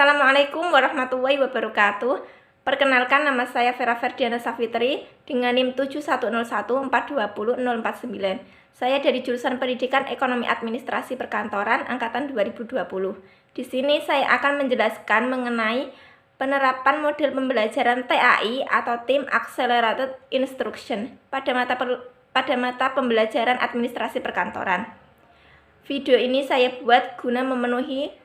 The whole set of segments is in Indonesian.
Assalamualaikum warahmatullahi wabarakatuh. Perkenalkan, nama saya Vera Ferdiana Safitri dengan NIM 7101420049. Saya dari jurusan Pendidikan Ekonomi Administrasi Perkantoran angkatan 2020. Di sini saya akan menjelaskan mengenai penerapan model pembelajaran TAI atau Team Accelerated Instruction pada mata pembelajaran administrasi perkantoran. Video ini saya buat guna memenuhi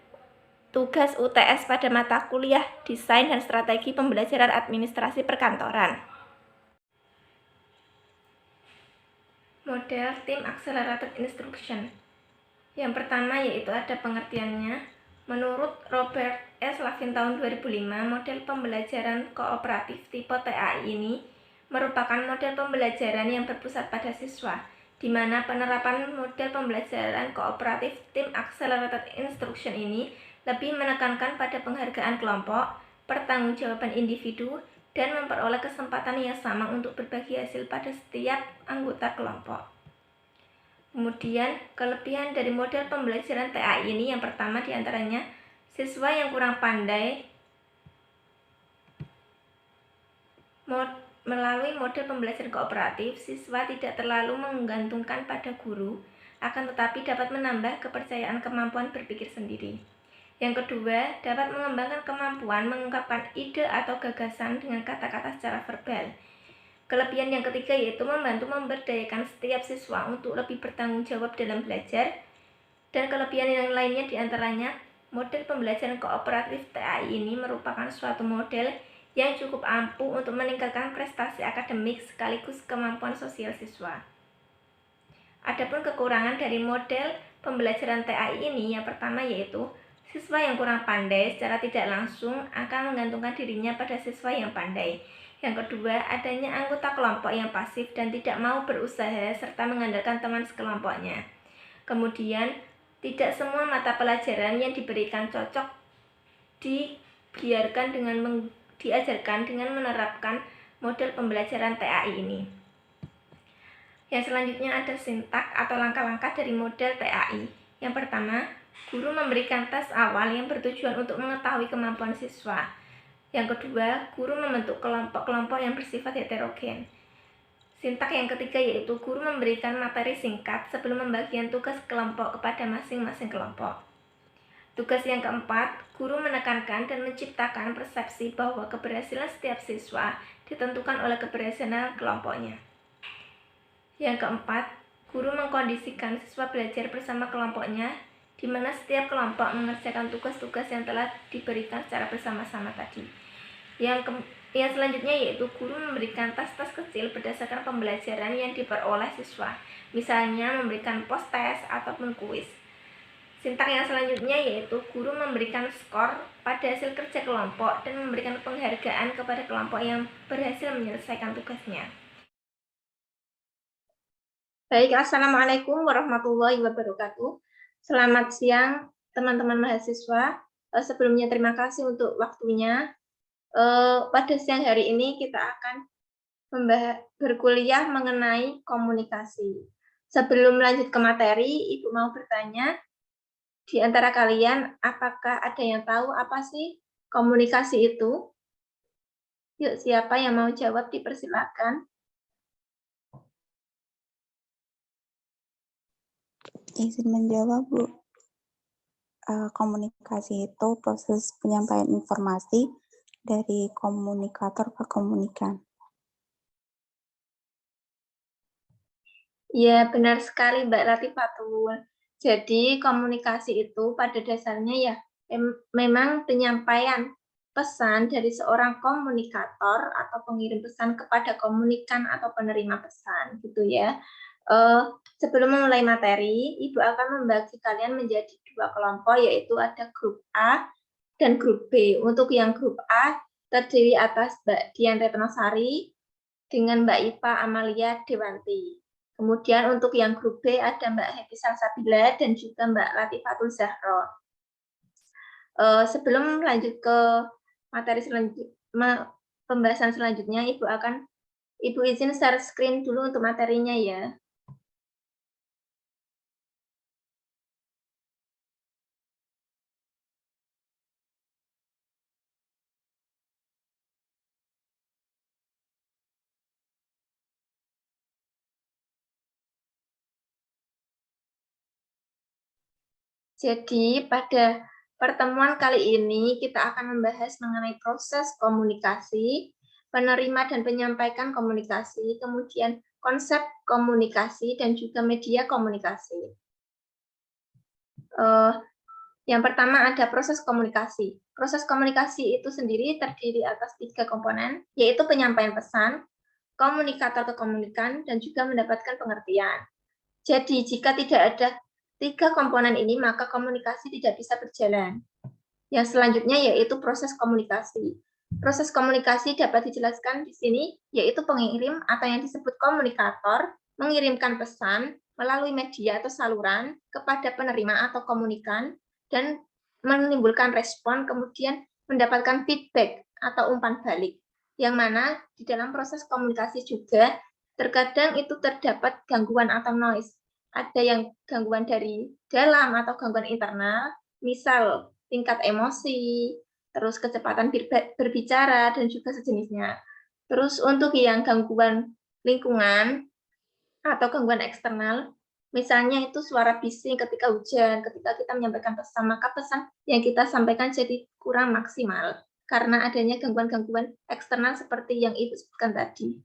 tugas UTS pada mata kuliah Desain dan Strategi Pembelajaran Administrasi Perkantoran. Model Team Accelerated Instruction. Yang pertama yaitu ada pengertiannya. Menurut Robert S. Lavin tahun 2005, model pembelajaran kooperatif tipe TAI ini merupakan model pembelajaran yang berpusat pada siswa, di mana penerapan model pembelajaran kooperatif Team Accelerated Instruction ini lebih menekankan pada penghargaan kelompok, pertanggungjawaban individu, dan memperoleh kesempatan yang sama untuk berbagi hasil pada setiap anggota kelompok. Kemudian, kelebihan dari model pembelajaran TAI ini yang pertama diantaranya, siswa yang kurang pandai melalui model pembelajaran kooperatif, siswa tidak terlalu menggantungkan pada guru, akan tetapi dapat menambah kepercayaan kemampuan berpikir sendiri. Yang kedua, dapat mengembangkan kemampuan mengungkapkan ide atau gagasan dengan kata-kata secara verbal. Kelebihan yang ketiga yaitu membantu memberdayakan setiap siswa untuk lebih bertanggung jawab dalam belajar. Dan kelebihan yang lainnya diantaranya, model pembelajaran kooperatif TAI ini merupakan suatu model yang cukup ampuh untuk meningkatkan prestasi akademik sekaligus kemampuan sosial siswa. Adapun kekurangan dari model pembelajaran TAI ini yang pertama yaitu siswa yang kurang pandai secara tidak langsung akan menggantungkan dirinya pada siswa yang pandai. Yang kedua, adanya anggota kelompok yang pasif dan tidak mau berusaha serta mengandalkan teman sekelompoknya. Kemudian, tidak semua mata pelajaran yang diberikan cocok diajarkan dengan menerapkan model pembelajaran TAI ini. Yang selanjutnya ada sintak atau langkah-langkah dari model TAI. Yang pertama, guru memberikan tes awal yang bertujuan untuk mengetahui kemampuan siswa. Yang kedua, guru membentuk kelompok-kelompok yang bersifat heterogen. Sintak yang ketiga yaitu guru memberikan materi singkat sebelum pembagian tugas kelompok kepada masing-masing kelompok. Tugas yang keempat, guru menekankan dan menciptakan persepsi bahwa keberhasilan setiap siswa ditentukan oleh keberhasilan kelompoknya. Yang keempat, guru mengkondisikan siswa belajar bersama kelompoknya, di mana setiap kelompok mengerjakan tugas-tugas yang telah diberikan secara bersama-sama tadi. Yang selanjutnya yaitu guru memberikan tes-tes kecil berdasarkan pembelajaran yang diperoleh siswa, misalnya memberikan post-test ataupun kuis. Sintak yang selanjutnya yaitu guru memberikan skor pada hasil kerja kelompok dan memberikan penghargaan kepada kelompok yang berhasil menyelesaikan tugasnya. Baik, Assalamualaikum warahmatullahi wabarakatuh. Selamat siang teman-teman mahasiswa. Sebelumnya terima kasih untuk waktunya. Pada siang hari ini kita akan berkuliah mengenai komunikasi. Sebelum lanjut ke materi, Ibu mau bertanya, di antara kalian apakah ada yang tahu apa sih komunikasi itu? Yuk, siapa yang mau jawab dipersilakan. Izin menjawab, Bu. Komunikasi itu proses penyampaian informasi dari komunikator ke komunikan. Ya, benar sekali Mbak Latifatul. Jadi komunikasi itu pada dasarnya ya memang penyampaian pesan dari seorang komunikator atau pengirim pesan kepada komunikan atau penerima pesan gitu ya. Sebelum memulai materi, Ibu akan membagi kalian menjadi dua kelompok, yaitu ada grup A dan grup B. Untuk yang grup A terdiri atas Mbak Dian Retnosari dengan Mbak Iva Amalia Dewanti. Kemudian untuk yang grup B ada Mbak Happy Salsabila dan juga Mbak Latifatul Zahro. Sebelum lanjut ke materi pembahasan selanjutnya, Ibu izin share screen dulu untuk materinya ya. Jadi pada pertemuan kali ini kita akan membahas mengenai proses komunikasi, penerima dan penyampaikan komunikasi, kemudian konsep komunikasi dan juga media komunikasi. Yang pertama ada proses komunikasi. Proses komunikasi itu sendiri terdiri atas 3 komponen, yaitu penyampaian pesan, komunikator ke komunikan, dan juga mendapatkan pengertian. Jadi jika tidak ada 3 komponen ini, maka komunikasi tidak bisa berjalan. Yang selanjutnya yaitu proses komunikasi. Proses komunikasi dapat dijelaskan di sini, yaitu pengirim atau yang disebut komunikator, mengirimkan pesan melalui media atau saluran kepada penerima atau komunikan, dan menimbulkan respon, kemudian mendapatkan feedback atau umpan balik. Yang mana di dalam proses komunikasi juga, terkadang itu terdapat gangguan atau noise. Ada yang gangguan dari dalam atau gangguan internal, misal tingkat emosi, terus kecepatan berbicara, dan juga sejenisnya. Terus untuk yang gangguan lingkungan atau gangguan eksternal, misalnya itu suara bising ketika hujan, ketika kita menyampaikan pesan, maka pesan yang kita sampaikan jadi kurang maksimal karena adanya gangguan-gangguan eksternal seperti yang Ibu sebutkan tadi.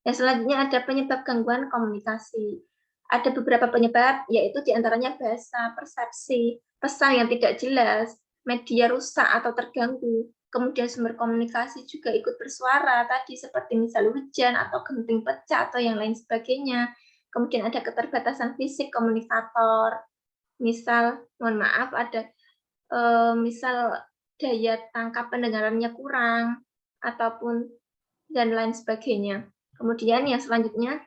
Yang selanjutnya ada penyebab gangguan komunikasi. Ada beberapa penyebab, yaitu diantaranya bahasa, persepsi, pesan yang tidak jelas, media rusak atau terganggu, kemudian sumber komunikasi juga ikut bersuara tadi seperti misal hujan atau genting pecah atau yang lain sebagainya. Kemudian ada keterbatasan fisik komunikator, misal mohon maaf ada misal daya tangkap pendengarannya kurang ataupun dan lain sebagainya. Kemudian yang selanjutnya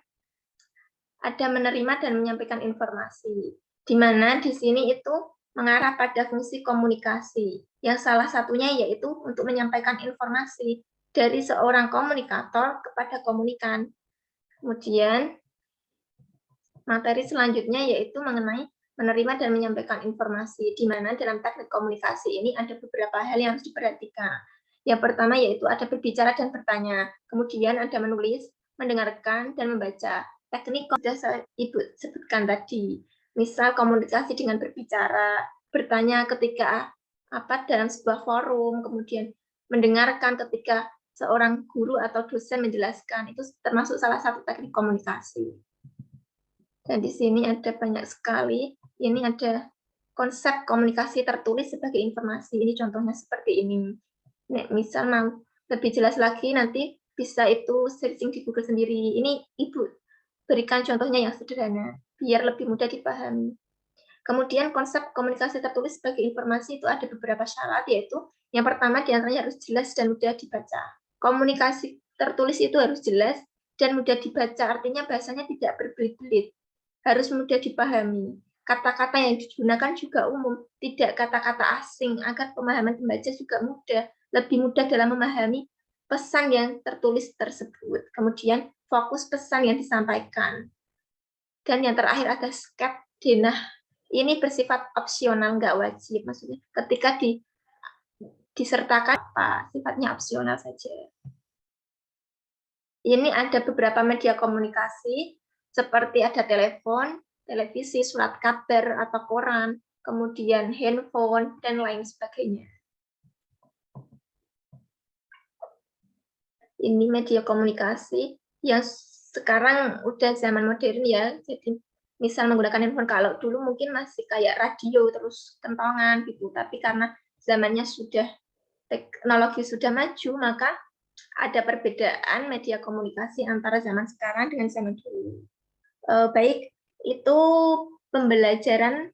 ada menerima dan menyampaikan informasi, di mana di sini itu mengarah pada fungsi komunikasi, yang salah satunya yaitu untuk menyampaikan informasi dari seorang komunikator kepada komunikan. Kemudian materi selanjutnya yaitu mengenai menerima dan menyampaikan informasi, di mana dalam teknik komunikasi ini ada beberapa hal yang harus diperhatikan. Yang pertama yaitu ada berbicara dan bertanya, kemudian ada menulis, mendengarkan, dan membaca. Teknik sudah Ibu sebutkan tadi, misal komunikasi dengan berbicara, bertanya ketika dalam sebuah forum, kemudian mendengarkan ketika seorang guru atau dosen menjelaskan, itu termasuk salah satu teknik komunikasi. Dan di sini ada banyak sekali, ini ada konsep komunikasi tertulis sebagai informasi, ini contohnya seperti ini. Misal mau lebih jelas lagi, nanti bisa itu searching di Google sendiri. Ini Ibu berikan contohnya yang sederhana, biar lebih mudah dipahami. Kemudian konsep komunikasi tertulis sebagai informasi itu ada beberapa syarat, yaitu yang pertama diantaranya harus jelas dan mudah dibaca. Komunikasi tertulis itu harus jelas dan mudah dibaca, artinya bahasanya tidak berbelit-belit, harus mudah dipahami. Kata-kata yang digunakan juga umum, tidak kata-kata asing, agar pemahaman pembaca juga mudah, lebih mudah dalam memahami pesan yang tertulis tersebut. Kemudian fokus pesan yang disampaikan. Dan yang terakhir ada skep denah. Ini bersifat opsional, nggak wajib. Maksudnya ketika disertakan apa, sifatnya opsional saja. Ini ada beberapa media komunikasi, seperti ada telepon, televisi, surat kabar atau koran, kemudian handphone, dan lain sebagainya. Ini media komunikasi yang sekarang udah zaman modern ya, jadi misal menggunakan handphone, kalau dulu mungkin masih kayak radio terus kentongan gitu, tapi karena zamannya sudah teknologi sudah maju, maka ada perbedaan media komunikasi antara zaman sekarang dengan zaman dulu. Baik, itu pembelajaran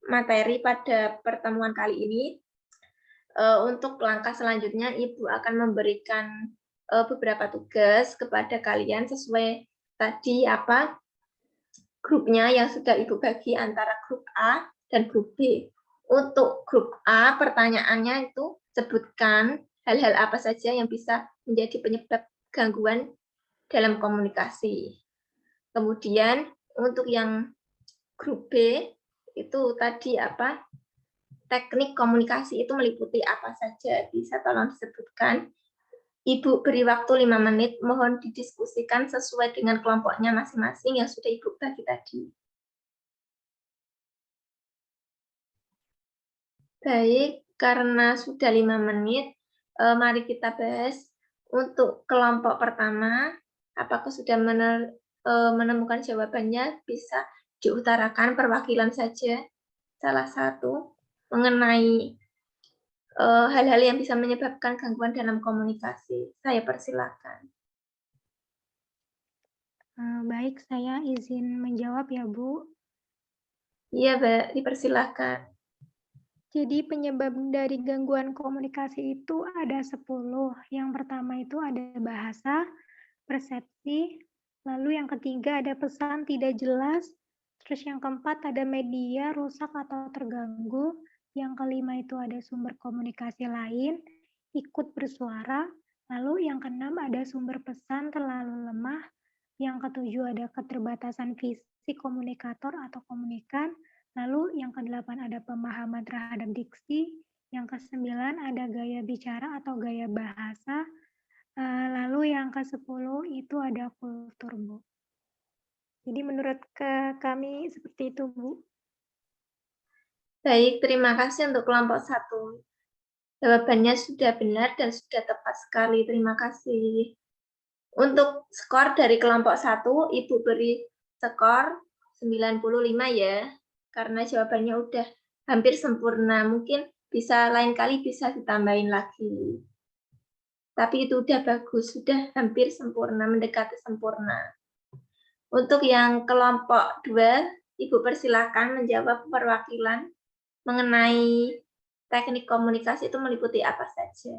materi pada pertemuan kali ini. Untuk langkah selanjutnya, Ibu akan memberikan beberapa tugas kepada kalian sesuai tadi grupnya yang sudah Ibu bagi antara grup A dan grup B. Untuk grup A, pertanyaannya itu sebutkan hal-hal apa saja yang bisa menjadi penyebab gangguan dalam komunikasi. Kemudian untuk yang grup B itu tadi teknik komunikasi itu meliputi apa saja, bisa tolong disebutkan. Ibu beri waktu 5 menit, mohon didiskusikan sesuai dengan kelompoknya masing-masing yang sudah Ibu bagi tadi. Baik, karena sudah 5 menit, mari kita bahas untuk kelompok pertama, apakah sudah menemukan jawabannya? Bisa diutarakan perwakilan saja, salah satu, mengenai, hal-hal yang bisa menyebabkan gangguan dalam komunikasi. Saya persilakan. Baik, saya izin menjawab ya, Bu. Iya, Mbak, dipersilahkan. Jadi penyebab dari gangguan komunikasi itu ada 10. Yang pertama itu ada bahasa, persepsi, lalu yang ketiga ada pesan tidak jelas, terus yang keempat ada media rusak atau terganggu, yang kelima itu ada sumber komunikasi lain, ikut bersuara, lalu yang keenam ada sumber pesan terlalu lemah, yang ketujuh ada keterbatasan fisik komunikator atau komunikan, lalu yang kedelapan ada pemahaman terhadap diksi, yang kesembilan ada gaya bicara atau gaya bahasa, lalu yang ke-10 itu ada kultur, Bu. Jadi menurut kami seperti itu, Bu. Baik, terima kasih untuk kelompok 1. Jawabannya sudah benar dan sudah tepat sekali, terima kasih. Untuk skor dari kelompok 1, Ibu beri skor 95 ya, karena jawabannya udah hampir sempurna. Mungkin lain kali bisa ditambahin lagi. Tapi itu udah bagus, sudah hampir sempurna, mendekati sempurna. Untuk yang kelompok 2, Ibu persilahkan menjawab perwakilan mengenai teknik komunikasi itu meliputi apa saja.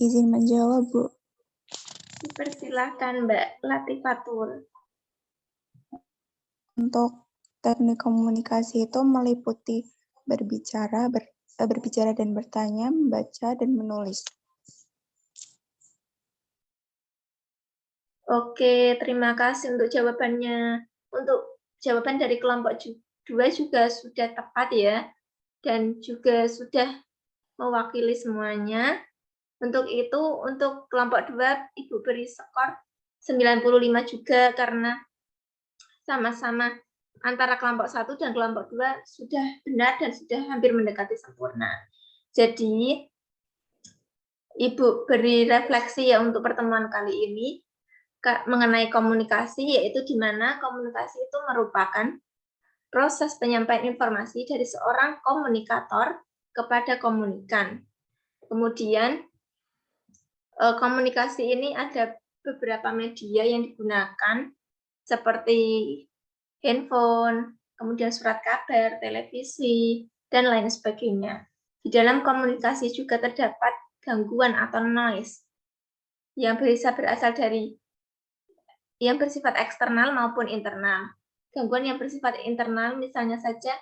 Izin menjawab, Bu. Dipersilahkan Mbak Latifatul. Untuk teknik komunikasi itu meliputi berbicara dan bertanya, membaca dan menulis. Oke, terima kasih untuk jawabannya. Untuk jawaban dari kelompok 2 juga sudah tepat ya, dan juga sudah mewakili semuanya. Untuk itu, untuk kelompok 2, Ibu beri skor 95 juga, karena sama-sama antara kelompok 1 dan kelompok 2 sudah benar dan sudah hampir mendekati sempurna. Jadi, Ibu beri refleksi ya untuk pertemuan kali ini mengenai komunikasi, yaitu di mana komunikasi itu merupakan proses penyampaian informasi dari seorang komunikator kepada komunikan. Kemudian, komunikasi ini ada beberapa media yang digunakan, seperti handphone, kemudian surat kabar, televisi, dan lain sebagainya. Di dalam komunikasi juga terdapat gangguan atau noise yang bisa berasal dari yang bersifat eksternal maupun internal. Gangguan yang bersifat internal misalnya saja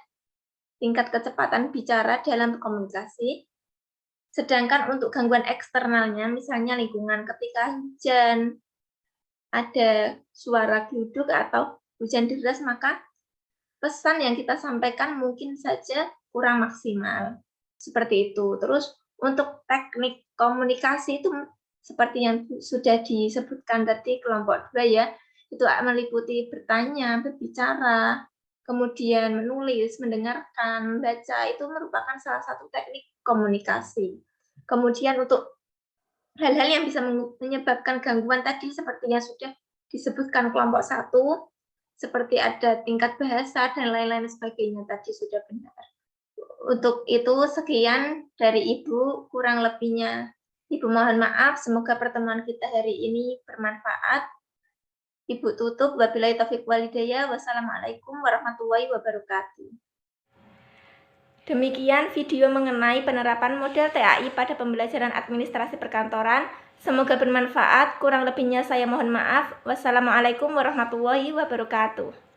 tingkat kecepatan bicara dalam komunikasi, sedangkan untuk gangguan eksternalnya misalnya lingkungan ketika hujan, ada suara gluduk atau hujan deras, maka pesan yang kita sampaikan mungkin saja kurang maksimal. Seperti itu. Terus untuk teknik komunikasi itu seperti yang sudah disebutkan tadi kelompok 2 ya, itu meliputi bertanya, berbicara, kemudian menulis, mendengarkan, membaca, itu merupakan salah satu teknik komunikasi. Kemudian untuk hal-hal yang bisa menyebabkan gangguan tadi seperti yang sudah disebutkan kelompok 1, seperti ada tingkat bahasa dan lain-lain sebagainya tadi sudah benar. Untuk itu sekian dari Ibu, kurang lebihnya Ibu mohon maaf, semoga pertemuan kita hari ini bermanfaat. Ibu tutup, wabillahi taufiq walhidayah, wassalamualaikum warahmatullahi wabarakatuh. Demikian video mengenai penerapan model TAI pada pembelajaran administrasi perkantoran. Semoga bermanfaat, kurang lebihnya saya mohon maaf. Wassalamualaikum warahmatullahi wabarakatuh.